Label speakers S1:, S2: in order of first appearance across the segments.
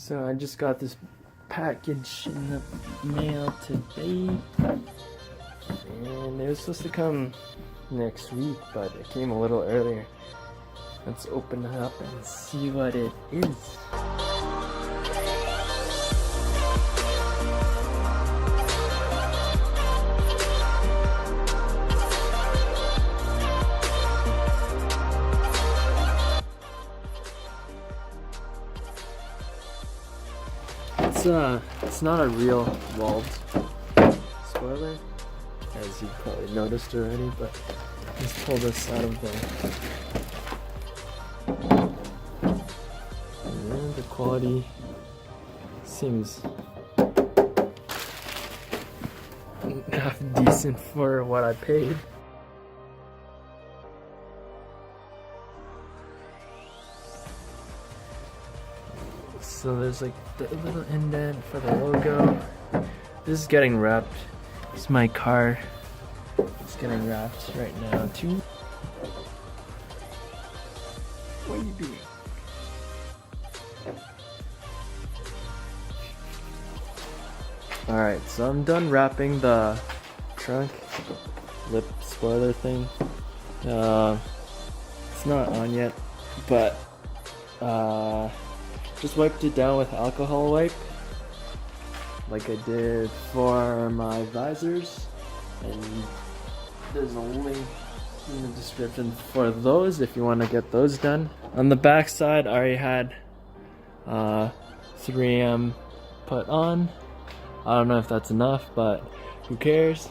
S1: So I just got this package in the mail today, and it was supposed to come next week, but it came a little earlier. Let's open it up and see what it is. It's not a real walled spoiler, as you probably noticed already, but just pull this out of there. And the quality seems half decent for what I paid. So there's like the little indent for the logo. This is getting wrapped. This is my car. It's getting wrapped right now too. What are you doing? Alright, so I'm done wrapping the trunk lip spoiler thing. It's not on yet, but just wiped it down with alcohol wipe like I did for my visors, and there's a link in the description for those if you want to get those done. On the back side I already had 3M put on. I don't know if that's enough, but who cares?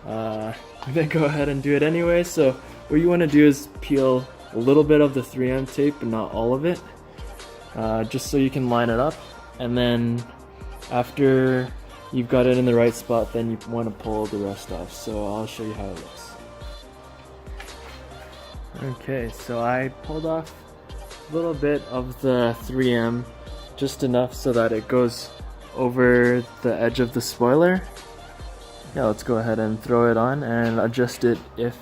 S1: I'm gonna go ahead and do it anyway. So what you want to do is peel a little bit of the 3M tape but not all of it. Just so you can line it up, and then after you've got it in the right spot, then you want to pull the rest off. So I'll show you how it looks. Okay, so I pulled off a little bit of the 3M, just enough so that it goes over the edge of the spoiler. Yeah, let's go ahead and throw it on and adjust it if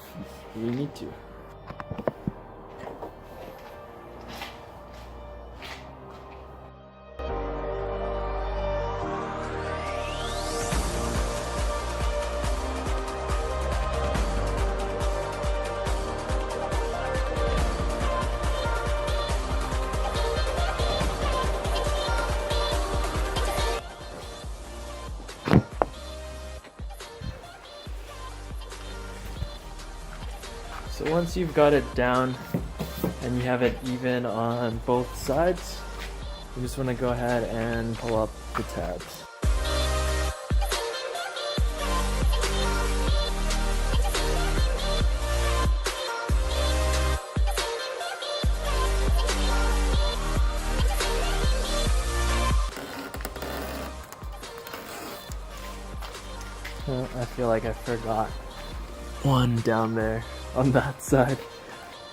S1: we need to. So once you've got it down and you have it even on both sides, you just want to go ahead and pull up the tabs. I feel like I forgot one down there on that side,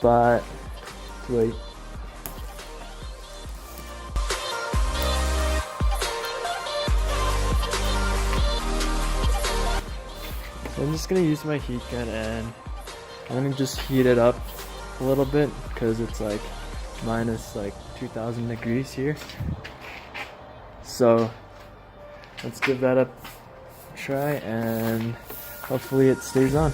S1: but wait. So I'm just gonna use my heat gun and I'm gonna just heat it up a little bit because it's like minus like 2000 degrees here. So let's give that a try and hopefully it stays on.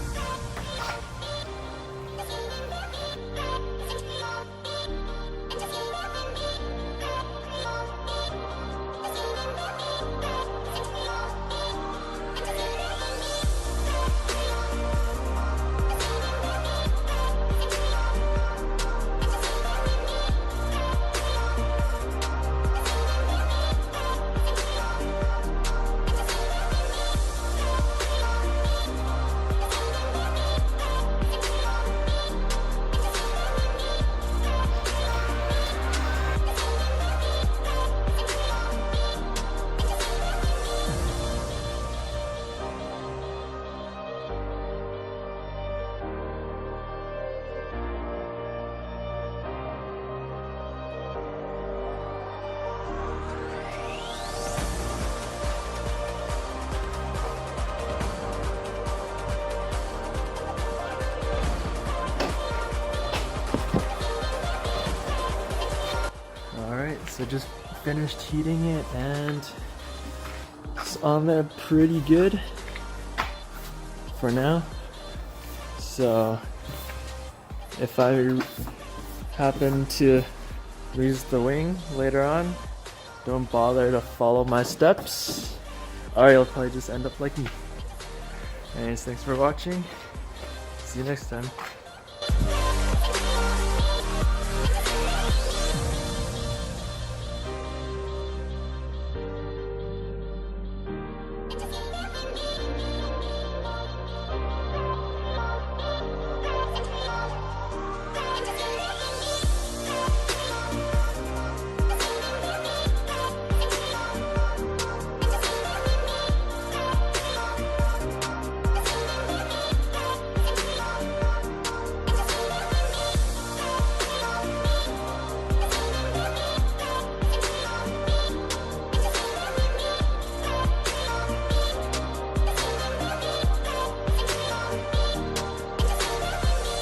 S1: So just finished heating it and it's on there pretty good for now. So if I happen to lose the wing later on, don't bother to follow my steps, or you'll probably just end up like me. Anyways, thanks for watching. See you next time.